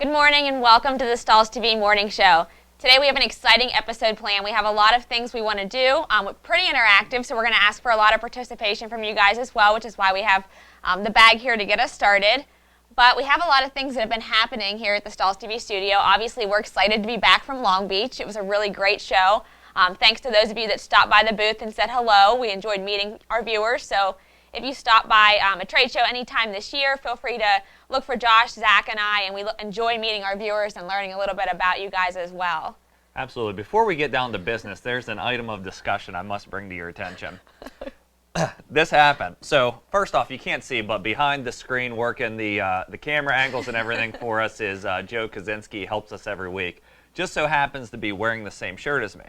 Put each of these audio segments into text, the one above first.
Good morning and welcome to the Stahls TV Morning Show. Today we have an exciting episode planned. We have a lot of things we want to do. We're pretty interactive, so we're going to ask for a lot of participation from you guys as well, which is why we have the bag here to get us started. But we have a lot of things that have been happening here at the Stahls TV studio. Obviously, we're excited to be back from Long Beach. It was a really great show. Thanks to those of you that stopped by the booth and said hello. We enjoyed meeting our viewers. So if you stop by a trade show anytime this year, feel free to look for Josh, Zach, and I, and we enjoy meeting our viewers and learning a little bit about you guys as well. Absolutely. Before we get down to business, there's an item of discussion I must bring to your attention. This happened. So first off, you can't see, but behind the screen working the camera angles and everything for us is Joe Kaczynski. He helps us every week. Just so happens to be wearing the same shirt as me.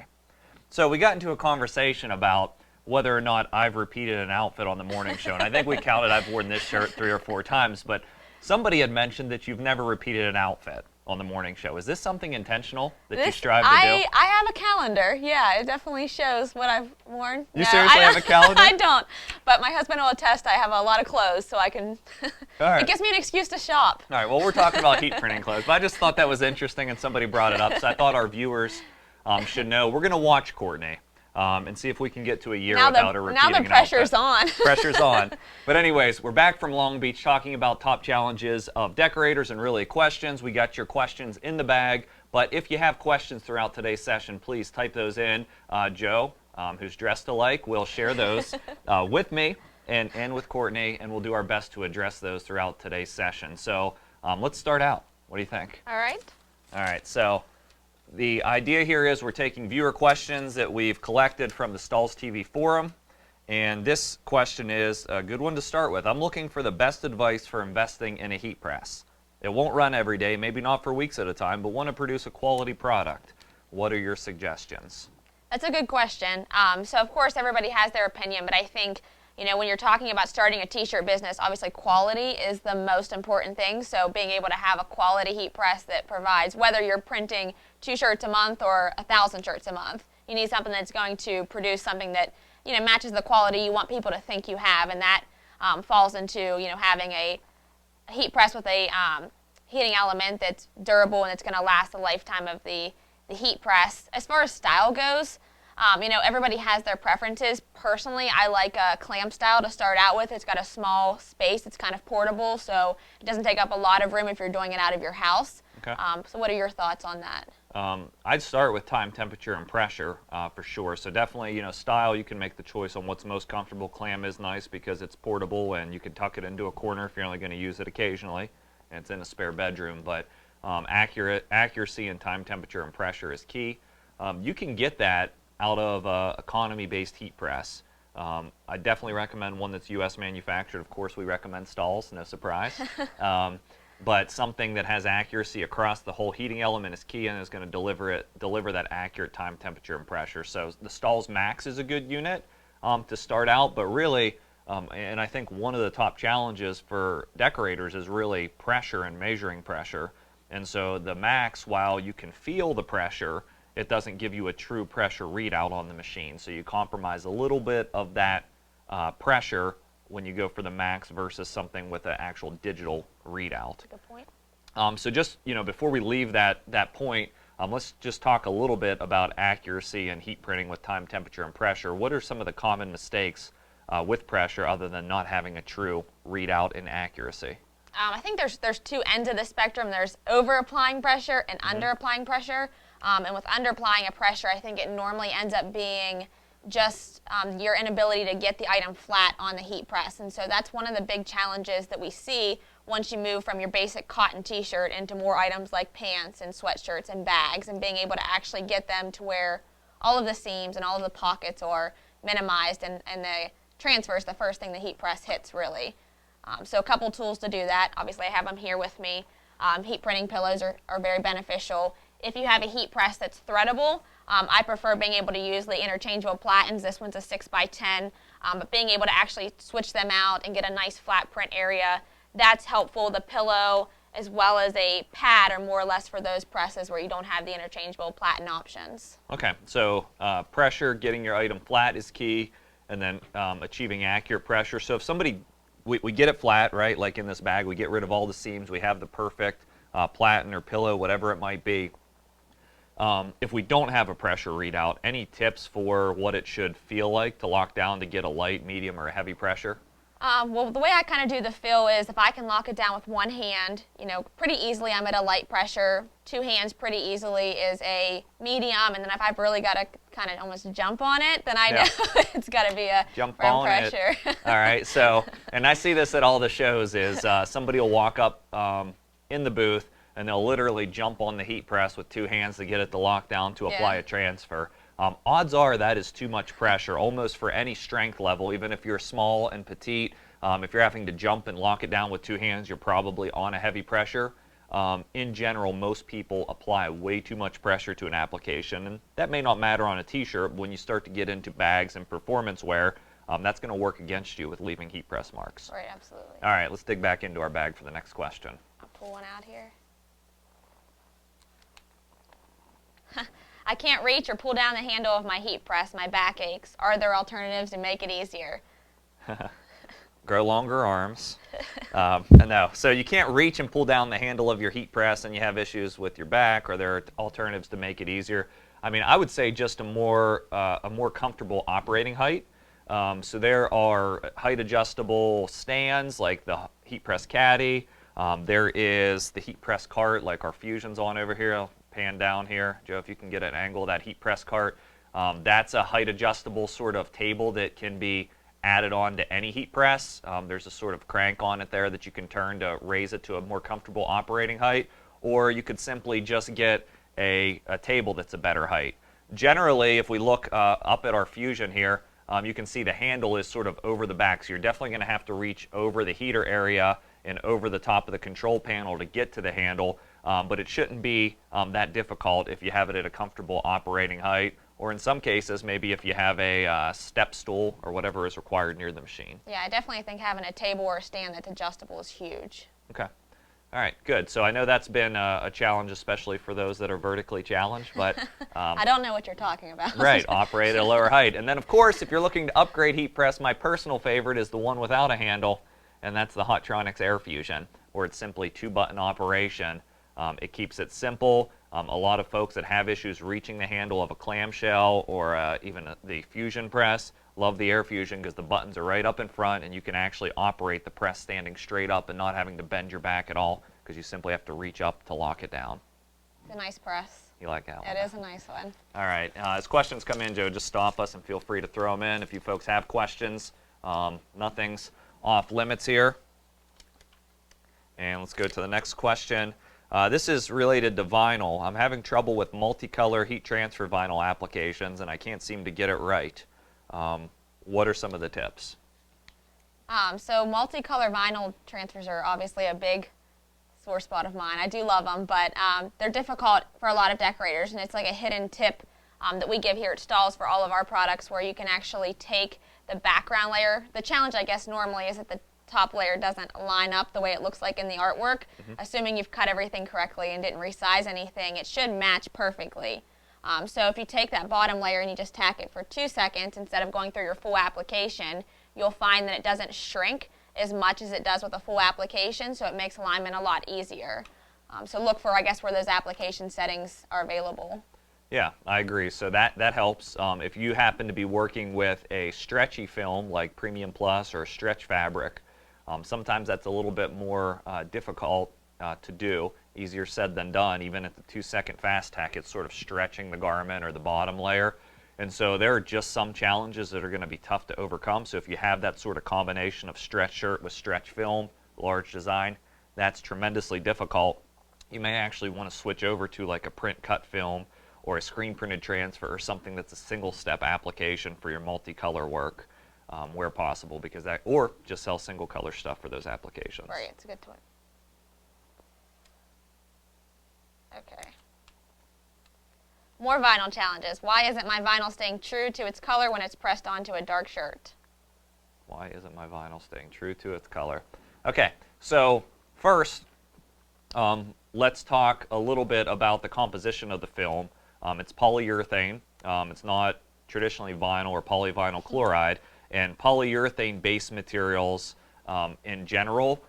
So we got into a conversation about whether or not I've repeated an outfit on the morning show. And I think we counted I've worn this shirt 3 or 4 times. But somebody had mentioned that you've never repeated an outfit on the morning show. Is this something intentional that you strive to do? I have a calendar. Yeah, it definitely shows what I've worn. You seriously have a calendar? I don't. But my husband will attest I have a lot of clothes, so I can... All right. It gives me an excuse to shop. All right, well, we're talking about heat printing clothes. But I just thought that was interesting, and somebody brought it up. So I thought our viewers should know. We're going to watch Courtney. And see if we can get to a year without her repeating an outfit. Now the pressure's on. Pressure's on. But anyways, we're back from Long Beach talking about top challenges of decorators and really questions. We got your questions in the bag. But if you have questions throughout today's session, please type those in. Joe, who's dressed alike, will share those with me and with Courtney, and we'll do our best to address those throughout today's session. So let's start out. What do you think? All right. All right. So the idea here is we're taking viewer questions that we've collected from the Stahls TV forum, and this question is a good one to start with. I'm looking for the best advice for investing in a heat press. It won't run every day, maybe not for weeks at a time, but want to produce a quality product. What are your suggestions? That's a good question. So of course everybody has their opinion, but I think when you're talking about starting a t-shirt business, obviously quality is the most important thing. So being able to have a quality heat press that provides, whether you're printing 2 shirts a month or 1,000 shirts a month, you need something that's going to produce something that matches the quality you want people to think you have, and that falls into having a heat press with a heating element that's durable and it's going to last the lifetime of the heat press. As far as style goes, everybody has their preferences. Personally, I like a clam style to start out with. It's got a small space. It's kind of portable, so it doesn't take up a lot of room if you're doing it out of your house. Okay. So what are your thoughts on that? I'd start with time, temperature, and pressure for sure. So definitely, style, you can make the choice on what's most comfortable. Clam is nice because it's portable and you can tuck it into a corner if you're only going to use it occasionally, and it's in a spare bedroom. But accuracy and time, temperature, and pressure is key. You can get that out of economy-based heat press. I definitely recommend one that's U.S. manufactured. Of course, we recommend Stahls, no surprise. But something that has accuracy across the whole heating element is key and is going to deliver that accurate time, temperature, and pressure. So the Stahls Max is a good unit to start out, but really, and I think one of the top challenges for decorators is really pressure and measuring pressure. And so the Max, while you can feel the pressure, it doesn't give you a true pressure readout on the machine. So you compromise a little bit of that pressure when you go for the Max versus something with an actual digital readout. Good point. So just, before we leave that point, let's just talk a little bit about accuracy and heat printing with time, temperature, and pressure. What are some of the common mistakes with pressure other than not having a true readout and accuracy? I think there's 2 ends of the spectrum. There's over-applying pressure and under-applying pressure. And with under-applying a pressure, I think it normally ends up being just your inability to get the item flat on the heat press. And so that's one of the big challenges that we see once you move from your basic cotton t-shirt into more items like pants and sweatshirts and bags, and being able to actually get them to where all of the seams and all of the pockets are minimized, and the transfer is the first thing the heat press hits, really. So a couple tools to do that. Obviously, I have them here with me. Heat printing pillows are very beneficial. If you have a heat press that's threadable, I prefer being able to use the interchangeable platens. This one's a 6x10, but being able to actually switch them out and get a nice flat print area, that's helpful. The pillow as well as a pad are more or less for those presses where you don't have the interchangeable platen options. Okay, so pressure, getting your item flat is key, and then achieving accurate pressure. So if somebody, we get it flat, right, like in this bag, we get rid of all the seams, we have the perfect platen or pillow, whatever it might be. If we don't have a pressure readout, any tips for what it should feel like to lock down to get a light, medium, or a heavy pressure? Well, the way I kind of do the feel is if I can lock it down with one hand, pretty easily I'm at a light pressure. Two hands pretty easily is a medium, and then if I've really got to kind of almost jump on it, then I know it's got to be a jump firm on pressure. It. All right, so, and I see this at all the shows, is somebody will walk up in the booth, and they'll literally jump on the heat press with two hands to get it to lock down to apply a transfer. Odds are that is too much pressure, almost for any strength level, even if you're small and petite. If you're having to jump and lock it down with two hands, you're probably on a heavy pressure. In general, most people apply way too much pressure to an application, and that may not matter on a t-shirt. When you start to get into bags and performance wear, that's going to work against you with leaving heat press marks. Right, absolutely. All right, let's dig back into our bag for the next question. I'll pull one out here. I can't reach or pull down the handle of my heat press. My back aches. Are there alternatives to make it easier? Grow longer arms. No, so you can't reach and pull down the handle of your heat press and you have issues with your back, or there are alternatives to make it easier. I mean, I would say just a more comfortable operating height. So there are height adjustable stands like the heat press caddy. There is the heat press cart like our Fusion's on over here. I'll pan down here. Joe, if you can get an angle of that heat press cart. That's a height adjustable sort of table that can be added on to any heat press. There's a sort of crank on it there that you can turn to raise it to a more comfortable operating height, or you could simply just get a table that's a better height. Generally, if we look up at our Fusion here, you can see the handle is sort of over the back, so you're definitely going to have to reach over the heater area and over the top of the control panel to get to the handle, but it shouldn't be that difficult if you have it at a comfortable operating height, or in some cases, maybe if you have a step stool or whatever is required near the machine. Yeah, I definitely think having a table or a stand that's adjustable is huge. Okay. All right, good. So I know that's been a challenge, especially for those that are vertically challenged, but... I don't know what you're talking about. Right, operate at a lower height. And then, of course, if you're looking to upgrade heat press, my personal favorite is the one without a handle, and that's the Hotronix Air Fusion, where it's simply two-button operation. It keeps it simple. A lot of folks that have issues reaching the handle of a clamshell or even the Fusion press love the Air Fusion because the buttons are right up in front and you can actually operate the press standing straight up and not having to bend your back at all because you simply have to reach up to lock it down. It's a nice press. You like that one? It is a nice one. All right. As questions come in, Joe, just stop us and feel free to throw them in. If you folks have questions, nothing's off limits here. And let's go to the next question. This is related to vinyl. I'm having trouble with multicolor heat transfer vinyl applications, and I can't seem to get it right. What are some of the tips? So multicolor vinyl transfers are obviously a big sore spot of mine. I do love them, but they're difficult for a lot of decorators, and it's like a hidden tip that we give here at Stahls for all of our products where you can actually take the background layer. The challenge, I guess, normally is that the top layer doesn't line up the way it looks like in the artwork. Assuming you've cut everything correctly and didn't resize anything, it should match perfectly. So if you take that bottom layer and you just tack it for 2 seconds instead of going through your full application, you'll find that it doesn't shrink as much as it does with a full application, so it makes alignment a lot easier. So look for, I guess, where those application settings are available. Yeah, I agree. So that helps. If you happen to be working with a stretchy film like Premium Plus or a stretch fabric, sometimes that's a little bit more difficult to do. Easier said than done. Even at the 2-second fast tack, it's sort of stretching the garment or the bottom layer. And so there are just some challenges that are going to be tough to overcome. So if you have that sort of combination of stretch shirt with stretch film, large design, that's tremendously difficult. You may actually want to switch over to like a print cut film or a screen printed transfer or something that's a single step application for your multicolor work. Where possible, because that, or just sell single color stuff for those applications. Right, it's a good one. Okay. More vinyl challenges. Why isn't my vinyl staying true to its color when it's pressed onto a dark shirt? Why isn't my vinyl staying true to its color? Okay, so first, let's talk a little bit about the composition of the film. It's polyurethane. It's not traditionally vinyl or polyvinyl chloride. And polyurethane-based materials in general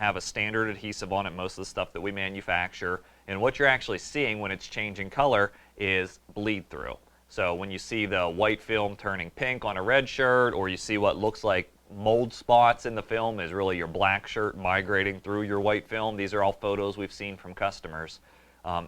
have a standard adhesive on it, most of the stuff that we manufacture. And what you're actually seeing when it's changing color is bleed through. So when you see the white film turning pink on a red shirt, or you see what looks like mold spots in the film is really your black shirt migrating through your white film. These are all photos we've seen from customers.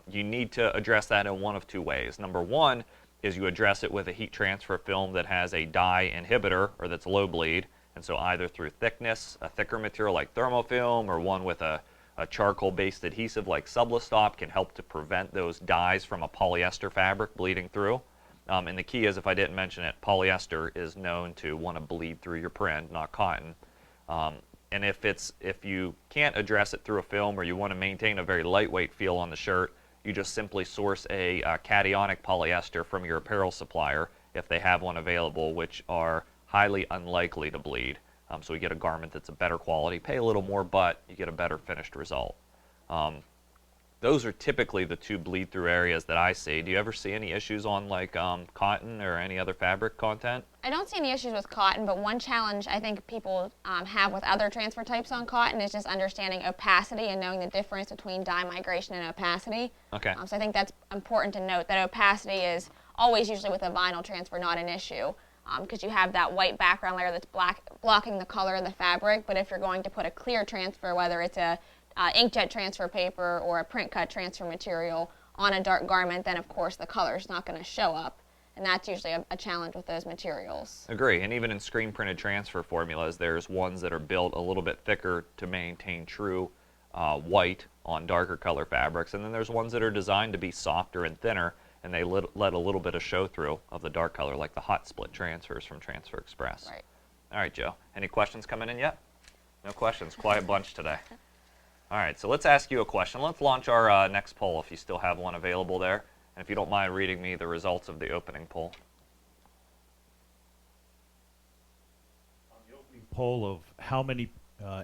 You need to address that in one of two ways. Number one is you address it with a heat transfer film that has a dye inhibitor, or that's low bleed. And so either through thickness, a thicker material like thermofilm, or one with a charcoal-based adhesive like Sublastop can help to prevent those dyes from a polyester fabric bleeding through. And the key is, if I didn't mention it, polyester is known to want to bleed through your print, not cotton. And if you can't address it through a film, or you want to maintain a very lightweight feel on the shirt, you just simply source a cationic polyester from your apparel supplier, if they have one available, which are highly unlikely to bleed. So we get a garment that's a better quality, pay a little more, but you get a better finished result. Those are typically the two bleed-through areas that I see. Do you ever see any issues on like cotton or any other fabric content? I don't see any issues with cotton, but one challenge I think people have with other transfer types on cotton is just understanding opacity and knowing the difference between dye migration and opacity. Okay. So I think that's important to note, that opacity is always usually with a vinyl transfer not an issue, because you have that white background layer that's blocking the color of the fabric. But if you're going to put a clear transfer, whether it's a inkjet transfer paper or a print cut transfer material on a dark garment, then of course the color is not going to show up, and that's usually a challenge with those materials. Agree. And even in screen printed transfer formulas, there's ones that are built a little bit thicker to maintain true white on darker color fabrics, and then there's ones that are designed to be softer and thinner, and they let a little bit of show through of the dark color, like the hot split transfers from Transfer Express. Right. All right, Joe, any questions coming in yet? No questions. Quiet bunch today. All right, so let's ask you a question. Let's launch our next poll, if you still have one available there. And if you don't mind reading me the results of the opening poll. On the opening poll of how many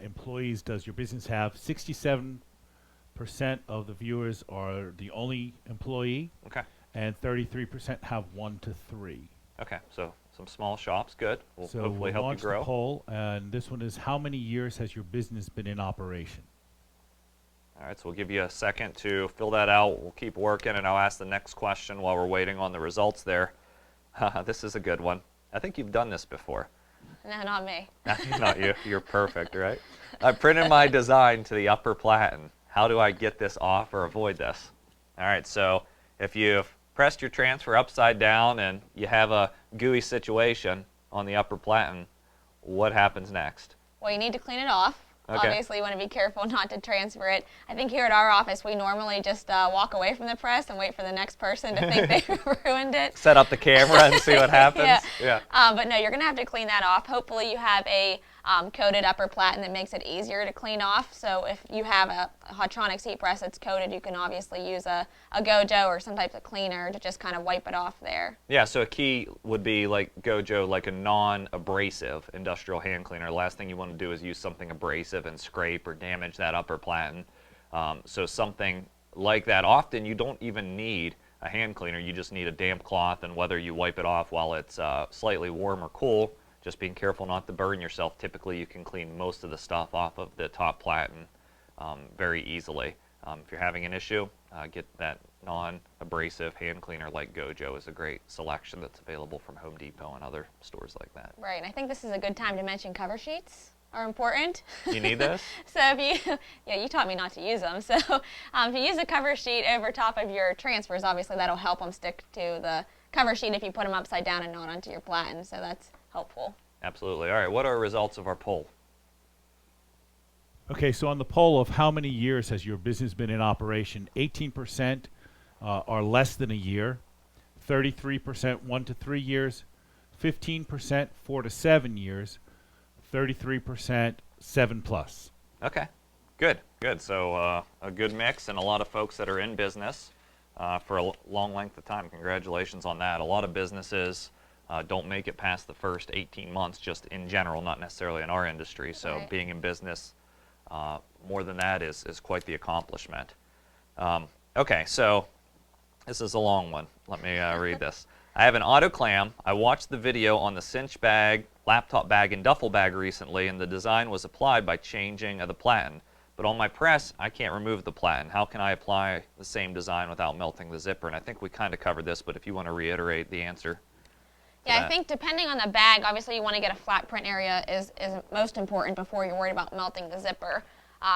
employees does your business have, 67% of the viewers are the only employee, Okay. and 33% have 1 to 3. Okay, so some small shops, good. We'll So hopefully we'll help you launch grow. the poll, and this one is, how many years has your business been in operation? All right, so we'll give you a second to fill that out. We'll keep working, and I'll ask the next question while we're waiting on the results there. This is a good one. I think you've done this before. No, not me. Not you. You're perfect, right? I printed my design to the upper platen. How do I get this off or avoid this? All right, so if you've pressed your transfer upside down and you have a gooey situation on the upper platen, what happens next? Well, you need to clean it off. Okay. Obviously, you want to be careful not to transfer it. I think here at our office, we normally just walk away from the press and wait for the next person to think they ruined it. Set up the camera and see what happens? Yeah. But no, you're going to have to clean that off. Hopefully, you have a coated upper platen that makes it easier to clean off. So if you have a Hotronix heat press that's coated, you can obviously use a Gojo or some type of cleaner to just kind of wipe it off there. Yeah, so a key would be like Gojo, like a non-abrasive industrial hand cleaner. The last thing you want to do is use something abrasive and scrape or damage that upper platen. So something like that, often you don't even need a hand cleaner. You just need a damp cloth, and whether you wipe it off while it's slightly warm or cool, just being careful not to burn yourself. Typically, you can clean most of the stuff off of the top platen very easily. If you're having an issue, get that non-abrasive hand cleaner like Gojo is a great selection that's available from Home Depot and other stores like that. Right, and I think this is a good time to mention cover sheets are important. You need this? So if you, you taught me not to use them. So if you use a cover sheet over top of your transfers, obviously that'll help them stick to the cover sheet if you put them upside down and not onto your platen. So that's helpful. Absolutely. All right, what are results of our poll? Okay, so on the poll of how many years has your business been in operation, 18% are less than a year, 33% 1 to 3 years, 15% 4 to 7 years, 33% 7+. Okay, good. So a good mix, and a lot of folks that are in business for a long length of time. Congratulations on that. A lot of businesses don't make it past the first 18 months, just in general, not necessarily in our industry. So Right. Being in business more than that is quite the accomplishment. Okay, so this is a long one. Let me read this. I have an auto clam. I watched the video on the cinch bag, laptop bag, and duffel bag recently, and the design was applied by changing the platen. But on my press, I can't remove the platen. How can I apply the same design without melting the zipper? And I think we kind of covered this, but if you want to reiterate the answer. Yeah, I think depending on the bag, obviously you want to get a flat print area is most important before you're worried about melting the zipper.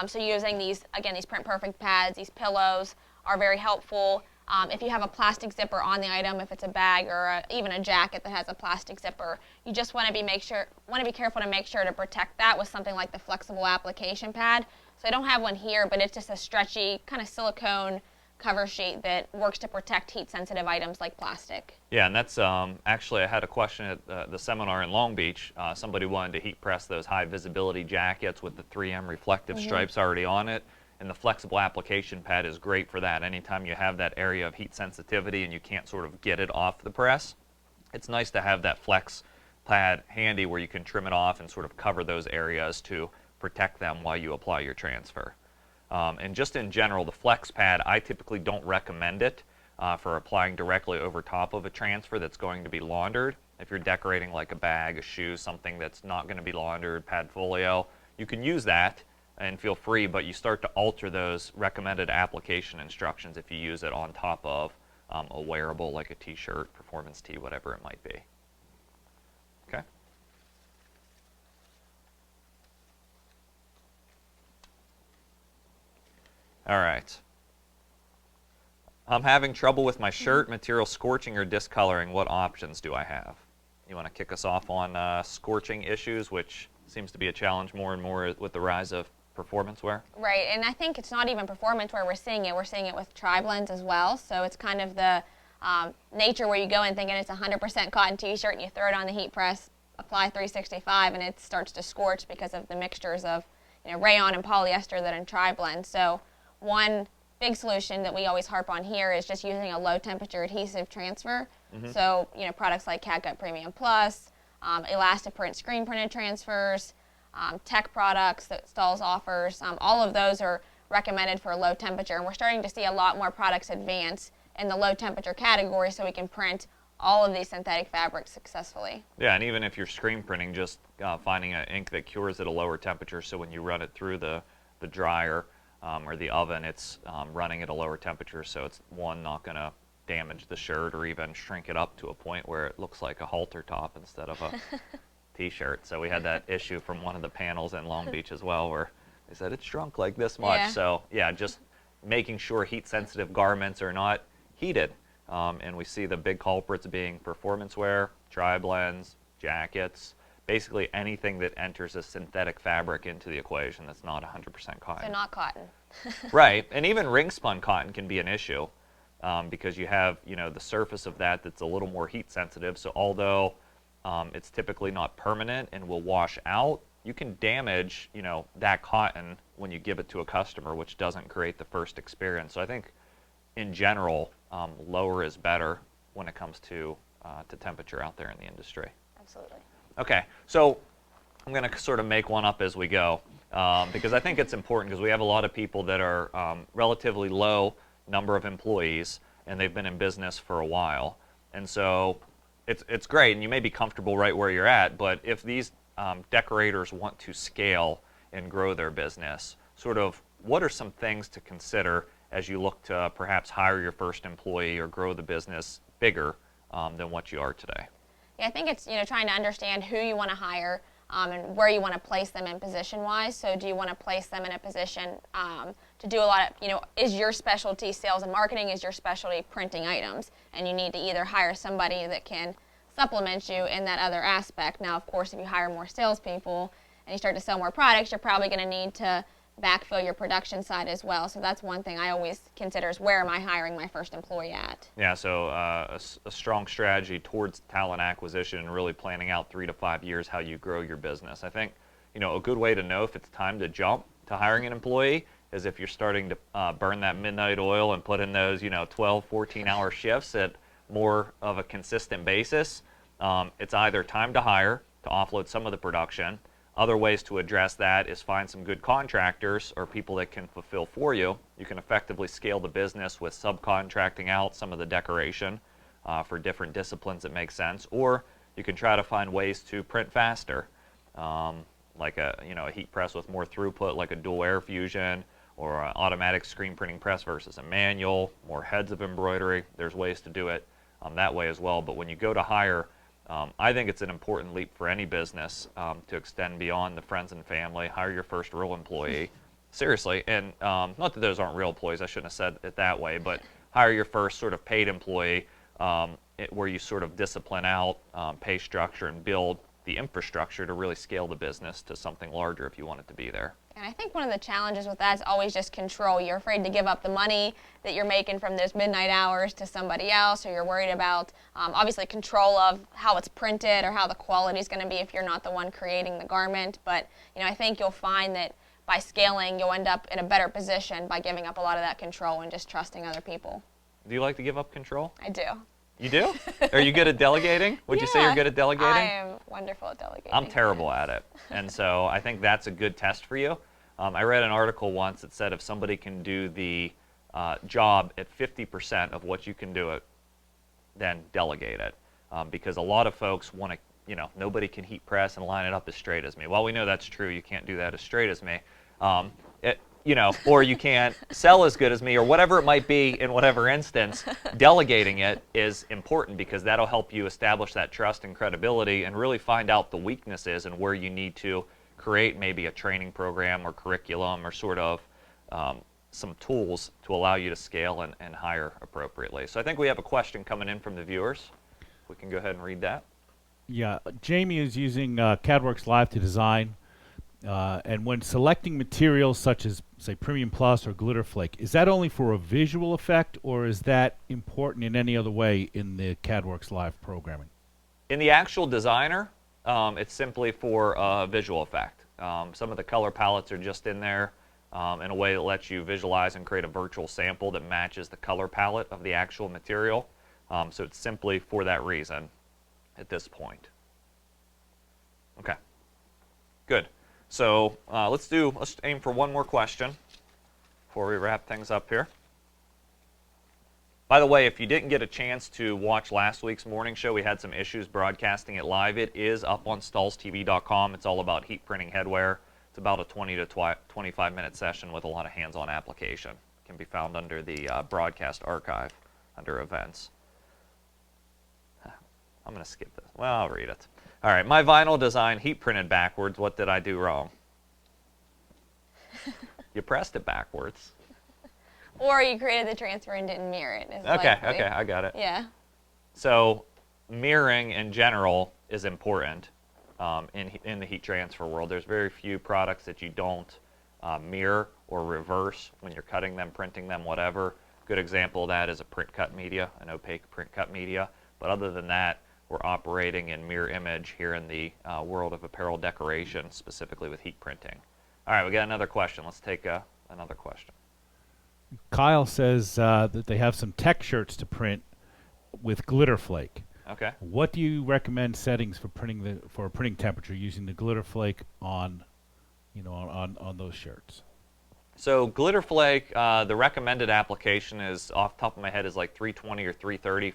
So using these, again, these print perfect pads, these pillows are very helpful. If you have a plastic zipper on the item, if it's a bag or even a jacket that has a plastic zipper, you just want to be careful to make sure to protect that with something like the flexible application pad. So I don't have one here, but it's just a stretchy kind of silicone cover sheet that works to protect heat-sensitive items like plastic. Yeah, and that's actually, I had a question at the seminar in Long Beach. Somebody wanted to heat press those high visibility jackets with the 3M reflective stripes already on it, and the flexible application pad is great for that. Anytime you have that area of heat sensitivity and you can't sort of get it off the press, it's nice to have that flex pad handy where you can trim it off and sort of cover those areas to protect them while you apply your transfer. And just in general, the flex pad, I typically don't recommend it for applying directly over top of a transfer that's going to be laundered. If you're decorating like a bag, a shoe, something that's not going to be laundered, padfolio, you can use that and feel free, but you start to alter those recommended application instructions if you use it on top of a wearable like a t-shirt, performance tee, whatever it might be. Okay. All right. I'm having trouble with my shirt, material scorching or discoloring. What options do I have? You want to kick us off on scorching issues, which seems to be a challenge more and more with the rise of performance wear? Right, and I think it's not even performance wear we're seeing it. We're seeing it with tri-blends as well. So it's kind of the nature where you go in thinking it's a 100% cotton t-shirt and you throw it on the heat press, apply 365, and it starts to scorch because of the mixtures of rayon and polyester that are in tri-blend. So one big solution that we always harp on here is just using a low temperature adhesive transfer. So products like Catgut Premium Plus, Elastiprint screen printed transfers, tech products that Stahls offers, all of those are recommended for low temperature, and we're starting to see a lot more products advance in the low temperature category so we can print all of these synthetic fabrics successfully. Yeah, and even if you're screen printing, just finding an ink that cures at a lower temperature so when you run it through the dryer or the oven, it's running at a lower temperature, so it's not going to damage the shirt or even shrink it up to a point where it looks like a halter top instead of a t-shirt. So we had that issue from one of the panels in Long Beach as well where they said it's shrunk like this much. Yeah. So yeah, just making sure heat sensitive garments are not heated. And we see the big culprits being performance wear, tri-blends, jackets, basically anything that enters a synthetic fabric into the equation that's not 100% cotton. So not cotton. Right, and even ring spun cotton can be an issue because you have the surface of that's a little more heat sensitive. So although it's typically not permanent and will wash out, you can damage that cotton when you give it to a customer, which doesn't create the first experience. So I think in general, lower is better when it comes to temperature out there in the industry. Absolutely. Okay, so I'm going to sort of make one up as we go because I think it's important because we have a lot of people that are relatively low number of employees and they've been in business for a while. And so it's great and you may be comfortable right where you're at, but if these decorators want to scale and grow their business, sort of what are some things to consider as you look to perhaps hire your first employee or grow the business bigger than what you are today? Yeah, I think it's trying to understand who you want to hire and where you want to place them in position-wise. So do you want to place them in a position to do a lot of, is your specialty sales and marketing, is your specialty printing items? And you need to either hire somebody that can supplement you in that other aspect. Now, of course, if you hire more salespeople and you start to sell more products, you're probably going to need to backfill your production side as well. So that's one thing I always consider is where am I hiring my first employee at? Yeah, so a strong strategy towards talent acquisition and really planning out 3 to 5 years how you grow your business. I think, a good way to know if it's time to jump to hiring an employee is if you're starting to burn that midnight oil and put in those, 12, 14-hour shifts at more of a consistent basis. It's either time to hire to offload some of the production. Other ways to address that is find some good contractors or people that can fulfill for you. You can effectively scale the business with subcontracting out some of the decoration for different disciplines that make sense, or you can try to find ways to print faster, like a heat press with more throughput, like a dual air fusion, or an automatic screen printing press versus a manual, more heads of embroidery. There's ways to do it that way as well. But when you go to hire, I think it's an important leap for any business to extend beyond the friends and family. Hire your first real employee. Seriously, and not that those aren't real employees, I shouldn't have said it that way, but hire your first sort of paid employee where you sort of discipline out, pay structure, and build the infrastructure to really scale the business to something larger if you want it to be there. And I think one of the challenges with that is always just control. You're afraid to give up the money that you're making from those midnight hours to somebody else, or you're worried about obviously control of how it's printed or how the quality is going to be if you're not the one creating the garment. But I think you'll find that by scaling, you'll end up in a better position by giving up a lot of that control and just trusting other people. Do you like to give up control? I do. You do? Are you good at delegating? Would you say you're good at delegating? I am wonderful at delegating. I'm terrible at it. And so I think that's a good test for you. I read an article once that said if somebody can do the job at 50% of what you can do it, then delegate it. Because a lot of folks want to, nobody can heat press and line it up as straight as me. Well, we know that's true. You can't do that as straight as me. Or you can't sell as good as me, or whatever it might be in whatever instance. Delegating it is important because that'll help you establish that trust and credibility and really find out the weaknesses and where you need to create maybe a training program or curriculum or sort of some tools to allow you to scale and hire appropriately. So I think we have a question coming in from the viewers. We can go ahead and read that. Yeah, Jamie is using CADWorks Live to design. And when selecting materials such as, say, Premium Plus or Glitter Flake, is that only for a visual effect, or is that important in any other way in the CADWorks Live programming? In the actual designer, it's simply for a visual effect. Some of the color palettes are just in there in a way that lets you visualize and create a virtual sample that matches the color palette of the actual material. So it's simply for that reason at this point. Okay, good. So let's aim for one more question before we wrap things up here. By the way, if you didn't get a chance to watch last week's morning show, we had some issues broadcasting it live. It is up on StahlsTV.com. It's all about heat printing headwear. It's about a 20 to 25-minute session with a lot of hands-on application. It can be found under the broadcast archive under events. I'm going to skip this. Well, I'll read it. All right, my vinyl design heat printed backwards. What did I do wrong? You pressed it backwards. Or you created the transfer and didn't mirror it. Okay, I got it. Yeah. So mirroring in general is important in the heat transfer world. There's very few products that you don't mirror or reverse when you're cutting them, printing them, whatever. Good example of that is a print cut media, an opaque print cut media. But other than that, we're operating in mirror image here in the world of apparel decoration, specifically with heat printing. All right, we got another question. Let's take another question. Kyle says that they have some tech shirts to print with Glitter Flake. Okay. What do you recommend settings for printing temperature using the Glitter Flake on those shirts? So Glitter Flake, the recommended application is off the top of my head is like 320 or 330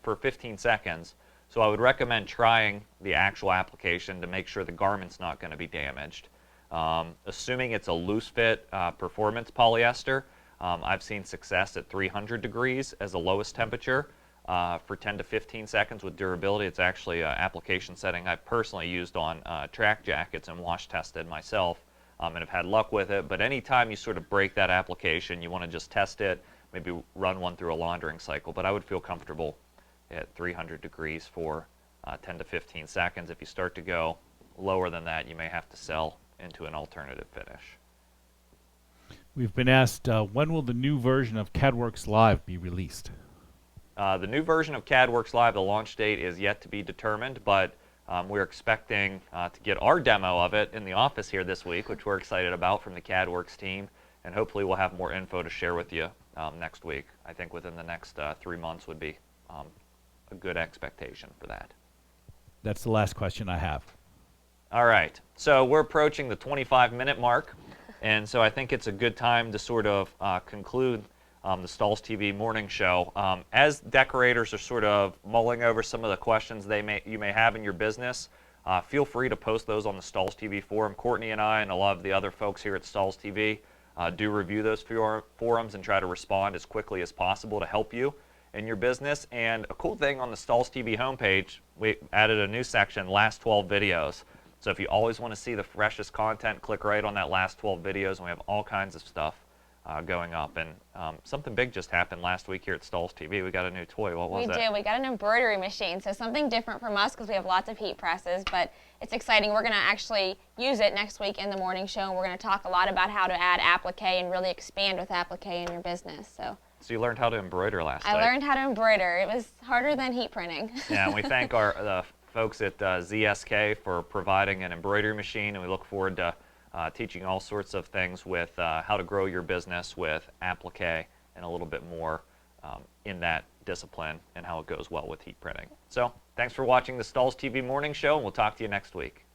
for 15 seconds. So I would recommend trying the actual application to make sure the garment's not going to be damaged. Assuming it's a loose fit performance polyester, I've seen success at 300 degrees as the lowest temperature for 10 to 15 seconds with durability. It's actually an application setting I've personally used on track jackets and wash tested myself and have had luck with it. But anytime you sort of break that application, you want to just test it, maybe run one through a laundering cycle. But I would feel comfortable at 300 degrees for 10 to 15 seconds. If you start to go lower than that, you may have to sell into an alternative finish. We've been asked, when will the new version of CADWorks Live be released? The new version of CADWorks Live, the launch date is yet to be determined, but we're expecting to get our demo of it in the office here this week, which we're excited about from the CADWorks team, and hopefully we'll have more info to share with you next week. I think within the next 3 months would be a good expectation for that. That's the last question I have. All right, so we're approaching the 25-minute mark, and so I think it's a good time to sort of conclude the Stahls TV morning show. As decorators are sort of mulling over some of the questions you may have in your business, feel free to post those on the Stahls TV forum. Courtney and I and a lot of the other folks here at Stahls TV do review those forums and try to respond as quickly as possible to help you in your business. And a cool thing on the Stahls TV homepage, we added a new section, last 12 videos. So if you always want to see the freshest content, click right on that last 12 videos, and we have all kinds of stuff going up. And something big just happened last week here at Stahls TV. We got a new toy. What was it? We did. We got an embroidery machine, so something different from us because we have lots of heat presses, but it's exciting. We're going to actually use it next week in the morning show, and we're going to talk a lot about how to add applique and really expand with applique in your business. So you learned how to embroider last night. I learned how to embroider. It was harder than heat printing. Yeah, and we thank the folks at ZSK for providing an embroidery machine, and we look forward to teaching all sorts of things with how to grow your business with applique and a little bit more in that discipline and how it goes well with heat printing. So thanks for watching the Stahls TV Morning Show, and we'll talk to you next week.